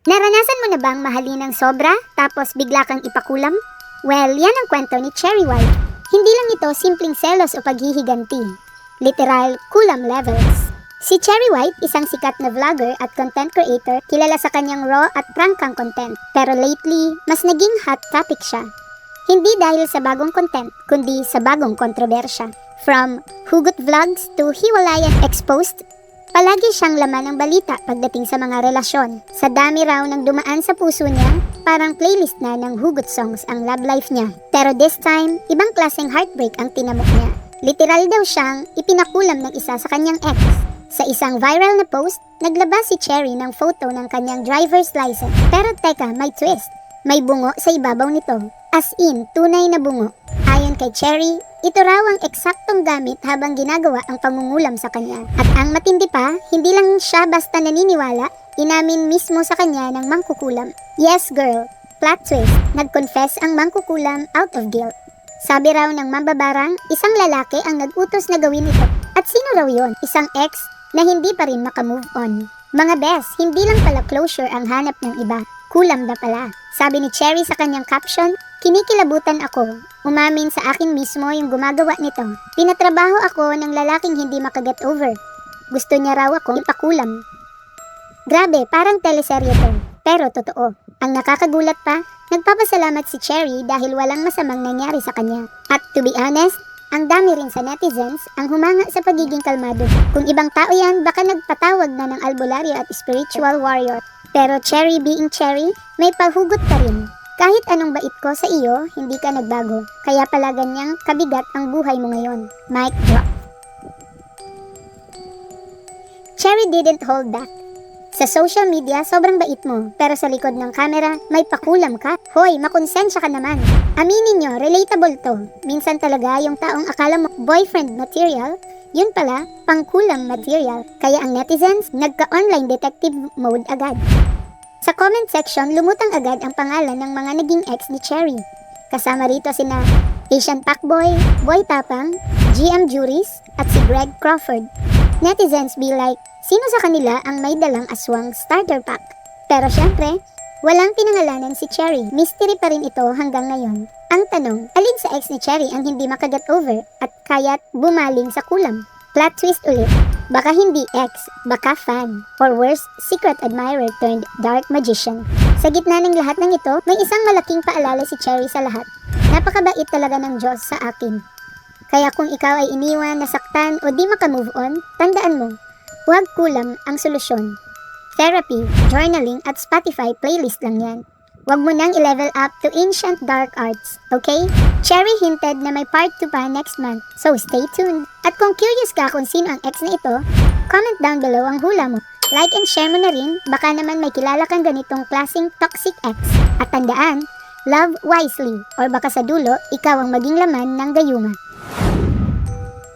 Naranasan mo na bang mahalin ng sobra tapos bigla kang ipakulam? Well, yan ang kwento ni Cherry White. Hindi lang ito simpleng selos o paghihiganti. Literal, kulam levels. Si Cherry White, isang sikat na vlogger at content creator, kilala sa kanyang raw at prangkang content. Pero lately, mas naging hot topic siya. Hindi dahil sa bagong content, kundi sa bagong kontrobersya. From hugot vlogs to hiwalayan exposed, palagi siyang laman ng balita pagdating sa mga relasyon. Sa dami raw ng dumaan sa puso niya, parang playlist na ng hugot songs ang love life niya. Pero this time, ibang klaseng heartbreak ang tinamok niya. Literal daw siyang ipinakulam ng isa sa kanyang ex. Sa isang viral na post, naglabas si Cherry ng photo ng kanyang driver's license. Pero teka, may twist. May bungo sa ibabaw nito. As in, tunay na bungo. Ayon kay Cherry, ito raw ang eksaktong gamit habang ginagawa ang pangungulam sa kanya. At ang matindi pa, hindi lang siya basta naniniwala, inamin mismo sa kanya ng mangkukulam. Yes girl, plot twist, nag-confess ang mangkukulam out of guilt. Sabi raw ng mambabarang, isang lalaki ang nag-utos na gawin ito. At sino raw yon? Isang ex na hindi pa rin makamove on. Mga bes, hindi lang pala closure ang hanap ng iba. Kulam na pala. Sabi ni Cherry sa kanyang caption, kinikilabutan ako. Umamin sa akin mismo yung gumagawa nito. Pinatrabaho ako ng lalaking hindi makaget over. Gusto niya raw akong ipakulam. Grabe, parang teleserye to. Pero totoo. Ang nakakagulat pa, nagpapasalamat si Cherry dahil walang masamang nangyari sa kanya. At to be honest, ang dami rin sa netizens ang humanga sa pagiging kalmado. Kung ibang tao yan, baka nagpatawag na ng albularyo at spiritual warrior. Pero Cherry being Cherry, may paghugot pa rin. Kahit anong bait ko sa iyo, hindi ka nagbago. Kaya pala ganyang kabigat ang buhay mo ngayon. Mic drop. Cherry didn't hold back. Sa social media, sobrang bait mo. Pero sa likod ng camera, may pakulam ka. Hoy, makonsensya ka naman. Aminin nyo, relatable to. Minsan talaga yung taong akala mo boyfriend material, yun pala, pangkulam material. Kaya ang netizens, nagka-online detective mode agad. Sa comment section, lumutang agad ang pangalan ng mga naging ex ni Cherry. Kasama rito sina Asian Pacboy, Boy Tapang, GM Juris, at si Greg Crawford. Netizens be like, sino sa kanila ang may dalang aswang starter pack? Pero syempre, walang pinangalanan si Cherry. Mystery pa rin ito hanggang ngayon. Ang tanong, alin sa ex ni Cherry ang hindi makaget over at kaya't bumaling sa kulam? Plot twist ulit. Baka hindi ex, baka fan. Or worse, secret admirer turned dark magician. Sa gitna ng lahat ng ito, may isang malaking paalala si Cherry sa lahat. Napakabait talaga ng Diyos sa akin. Kaya kung ikaw ay iniwan, nasaktan o di makamove on, tandaan mo, huwag kulam ang solusyon. Therapy, journaling at Spotify playlist lang yan. Huwag mo nang i-level up to ancient dark arts, okay? Cherry hinted na may part 2 pa next month, so stay tuned. At kung curious ka kung sino ang ex na ito, comment down below ang hula mo. Like and share mo na rin, baka naman may kilala kang ganitong klaseng toxic ex. At tandaan, love wisely, or baka sa dulo, ikaw ang maging laman ng gayuma.